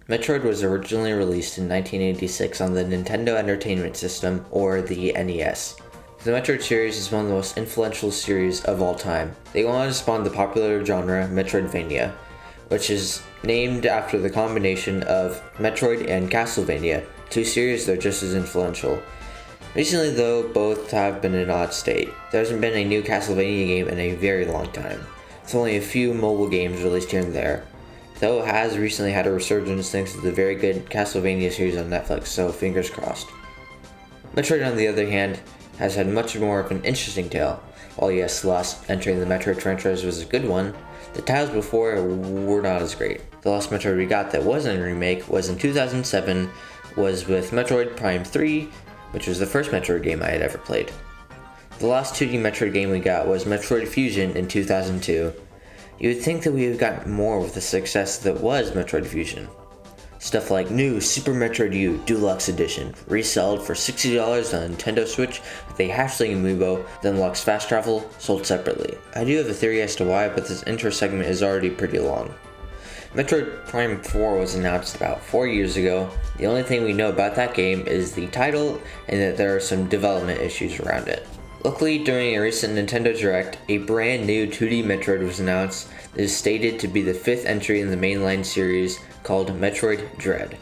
Metroid was originally released in 1986 on the Nintendo Entertainment System, or the NES. The Metroid series is one of the most influential series of all time. They go on to spawn the popular genre Metroidvania, which is named after the combination of Metroid and Castlevania, two series that are just as influential. Recently though, both have been in an odd state. There hasn't been a new Castlevania game in a very long time. It's only a few mobile games released here and there, though it has recently had a resurgence thanks to the very good Castlevania series on Netflix, so fingers crossed. Metroid, on the other hand, has had much more of an interesting tale. While yes, Lost entering the Metroid franchise was a good one, the titles before were not as great. The last Metroid we got that wasn't a remake was in 2007, was with Metroid Prime 3, which was the first Metroid game I had ever played. The last 2D Metroid game we got was Metroid Fusion in 2002. You would think that we would have gotten more with the success that was Metroid Fusion. Stuff like new Super Metroid U Deluxe Edition, resold for $60 on Nintendo Switch with a halfling amiibo, then Deluxe Fast Travel, sold separately. I do have a theory as to why, but this intro segment is already pretty long. Metroid Prime 4 was announced about 4 years ago. The only thing we know about that game is the title and that there are some development issues around it. Luckily, during a recent Nintendo Direct, a brand new 2D Metroid was announced that is stated to be the 5th entry in the mainline series called Metroid Dread.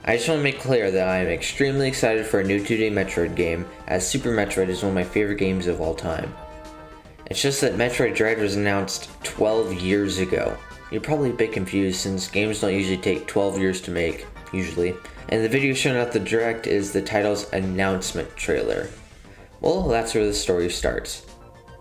I just want to make clear that I am extremely excited for a new 2D Metroid game, as Super Metroid is one of my favorite games of all time. It's just that Metroid Dread was announced 12 years ago. You're probably a bit confused since games don't usually take 12 years to make, usually, and the video shown at the Direct is the title's announcement trailer. Well, that's where the story starts.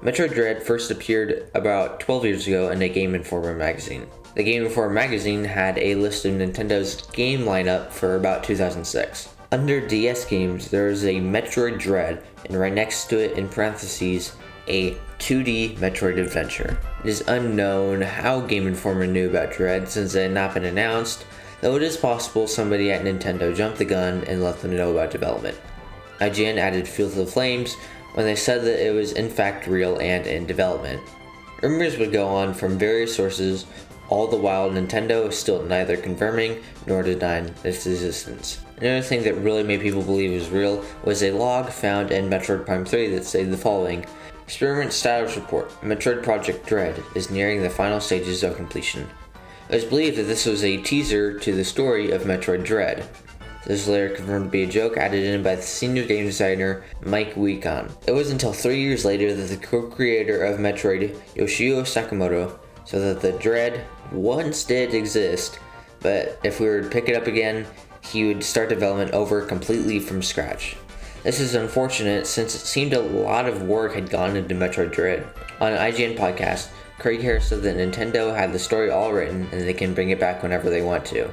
Metroid Dread first appeared about 12 years ago in a Game Informer magazine. The Game Informer magazine had a list of Nintendo's game lineup for about 2006. Under DS games, there is a Metroid Dread, and right next to it, in parentheses, a 2D Metroid adventure. It is unknown how Game Informer knew about Dread since it had not been announced, though it is possible somebody at Nintendo jumped the gun and let them know about development. IGN added fuel to the flames when they said that it was in fact real and in development. Rumors would go on from various sources, all the while Nintendo is still neither confirming nor denying its existence. Another thing that really made people believe it was real was a log found in Metroid Prime 3 that stated the following: Experiment Status Report, Metroid Project Dread is nearing the final stages of completion. It was believed that this was a teaser to the story of Metroid Dread. This was later confirmed to be a joke added in by the senior game designer Mike Weekon. It was until 3 years later that the co-creator of Metroid, Yoshio Sakamoto, said that the Dread once did exist, but if we were to pick it up again, he would start development over completely from scratch. This is unfortunate since it seemed a lot of work had gone into Metroid Dread. On an IGN podcast, Craig Harris said that Nintendo had the story all written and they can bring it back whenever they want to.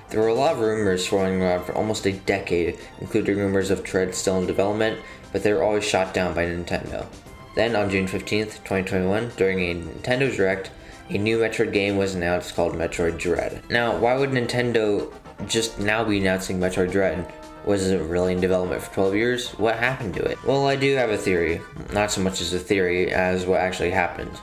There were a lot of rumors swirling around for almost a decade, including rumors of Dread still in development, but they were always shot down by Nintendo. Then on June 15th, 2021, during a Nintendo Direct, a new Metroid game was announced called Metroid Dread. Now, why would Nintendo just now be announcing Metroid Dread? Was it really in development for 12 years? What happened to it? Well, I do have a theory. Not so much as a theory as what actually happened.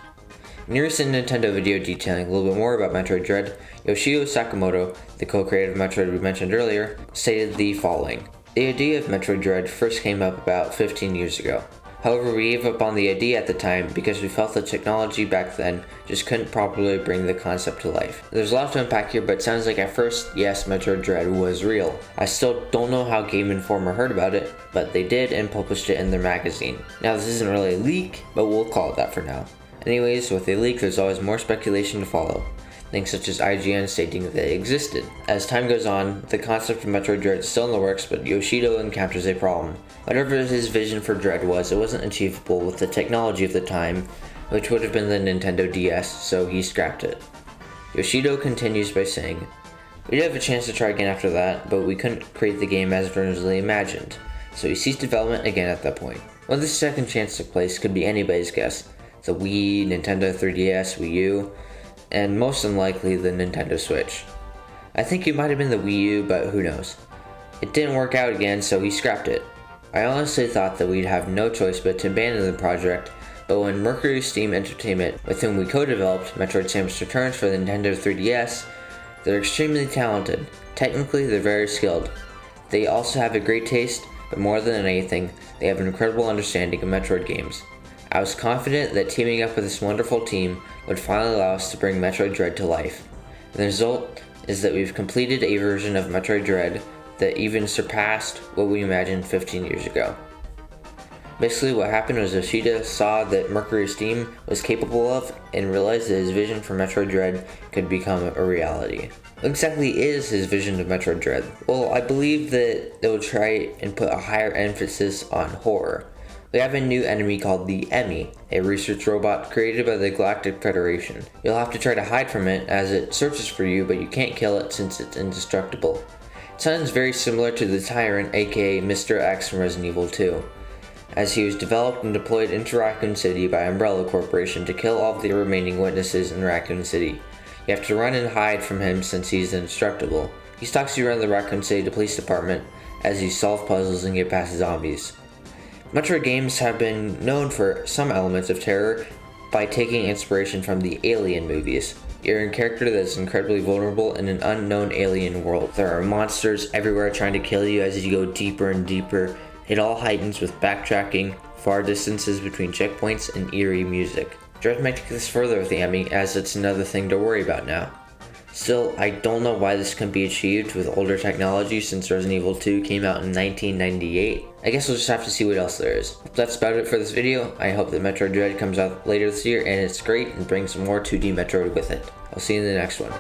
In a recent Nintendo video detailing a little bit more about Metroid Dread, Yoshio Sakamoto, the co-creator of Metroid we mentioned earlier, stated the following: The idea of Metroid Dread first came up about 15 years ago. However, we gave up on the idea at the time because we felt the technology back then just couldn't properly bring the concept to life. There's a lot to unpack here, but it sounds like at first, yes, Metroid Dread was real. I still don't know how Game Informer heard about it, but they did and published it in their magazine. Now, this isn't really a leak, but we'll call it that for now. Anyways, with a leak, there's always more speculation to follow. Things such as IGN stating that they existed. As time goes on, the concept of Metroid Dread is still in the works, but Yoshida encounters a problem. Whatever his vision for Dread was, it wasn't achievable with the technology of the time, which would have been the Nintendo DS, so he scrapped it. Yoshida continues by saying, "We did have a chance to try again after that, but we couldn't create the game as originally imagined, so he ceased development again at that point." When this second chance took place could be anybody's guess. The Wii, Nintendo 3DS, Wii U, and most unlikely the Nintendo Switch. I think it might have been the Wii U, but who knows. It didn't work out again, so he scrapped it. I honestly thought that we'd have no choice but to abandon the project, but when Mercury Steam Entertainment, with whom we co-developed Metroid Samus Returns for the Nintendo 3DS, They're extremely talented. Technically, they're very skilled. They also have a great taste, but more than anything, they have an incredible understanding of Metroid games. I was confident that teaming up with this wonderful team would finally allow us to bring Metroid Dread to life. And the result is that we've completed a version of Metroid Dread that even surpassed what we imagined 15 years ago. Basically what happened was Yoshida saw that Mercury's team was capable of and realized that his vision for Metroid Dread could become a reality. What exactly is his vision of Metroid Dread? Well, I believe that they will try and put a higher emphasis on horror. We have a new enemy called the Emmy, a research robot created by the Galactic Federation. You'll have to try to hide from it as it searches for you, but you can't kill it since it's indestructible. It sounds very similar to the Tyrant, aka Mr. X from Resident Evil 2, as he was developed and deployed into Raccoon City by Umbrella Corporation to kill all of the remaining witnesses in Raccoon City. You have to run and hide from him since he's indestructible. He stalks you around the Raccoon City Police Department as you solve puzzles and get past zombies. Metroid games have been known for some elements of terror by taking inspiration from the Alien movies. You're a character that's incredibly vulnerable in an unknown alien world. There are monsters everywhere trying to kill you as you go deeper and deeper. It all heightens with backtracking, far distances between checkpoints, and eerie music. Dread might take this further with the Emmy, as it's another thing to worry about now. Still, I don't know why this can be achieved with older technology since Resident Evil 2 came out in 1998. I guess we'll just have to see what else there is. That's about it for this video. I hope that Metroid Dread comes out later this year and it's great and brings some more 2D Metroid with it. I'll see you in the next one.